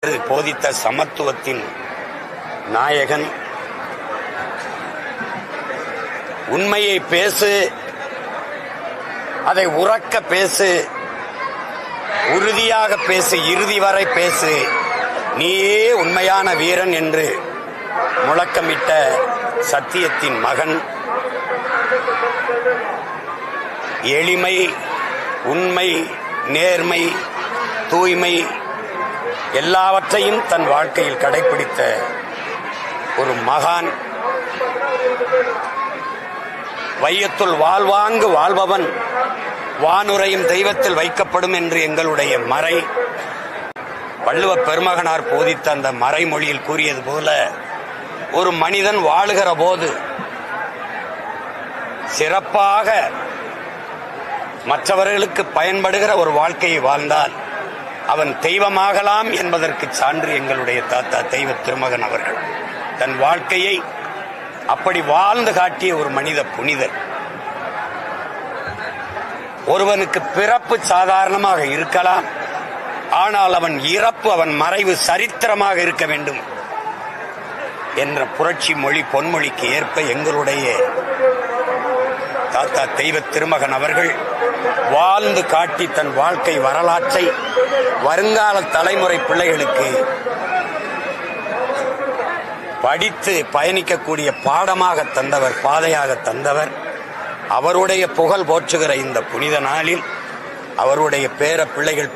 போதித்த சமத்துவத்தின் நாயகன். உண்மையை பேசு, அதை உறக்க பேசு, உறுதியாக பேசு, இறுதி வரை பேசு, நீயே உண்மையான வீரன் என்று முழக்கமிட்ட சத்தியத்தின் மகன். எளிமை, உண்மை, நேர்மை, தூய்மை எல்லாவற்றையும் தன் வாழ்க்கையில் கடைபிடித்த ஒரு மகான். வையத்துள் வாழ்வாங்கு வாழ்பவன் வானுரையும் தெய்வத்தில் வைக்கப்படும் என்று எங்களுடைய மறை. வள்ளுவ பெருமகனார் போதித்த அந்த மறைமொழியில் கூறியது போல, ஒரு மனிதன் வாழுகிற போது சிறப்பாக மற்றவர்களுக்கு பயன்படுகிற ஒரு வாழ்க்கையை வாழ்ந்தால் அவன் தெய்வமாகலாம் என்பதற்கு சான்று எங்களுடைய தாத்தா தெய்வ திருமகன் அவர்கள். தன் வாழ்க்கையை அப்படி வாழ்ந்து காட்டிய ஒரு மனித புனிதர். ஒருவனுக்கு பிறப்பு சாதாரணமாக இருக்கலாம், ஆனால் அவன் இறப்பு, அவன் மறைவு சரித்திரமாக இருக்க வேண்டும் என்ற புரட்சி மொழி பொன்மொழிக்கு ஏற்ப எங்களுடைய தாத்தா தெய்வ திருமகன் அவர்கள் வாழ்ந்து காட்டி தன் வாழ்க்கை வரலாற்றை வருங்கால தலைமுறை பிள்ளைகளுக்கு படித்து பயணிக்கக்கூடிய பாடமாக தந்தவர், பாதையாக தந்தவர். அவருடைய புகழ் போற்றுகிற இந்த புனித நாளில் அவருடைய பேர பிள்ளைகள்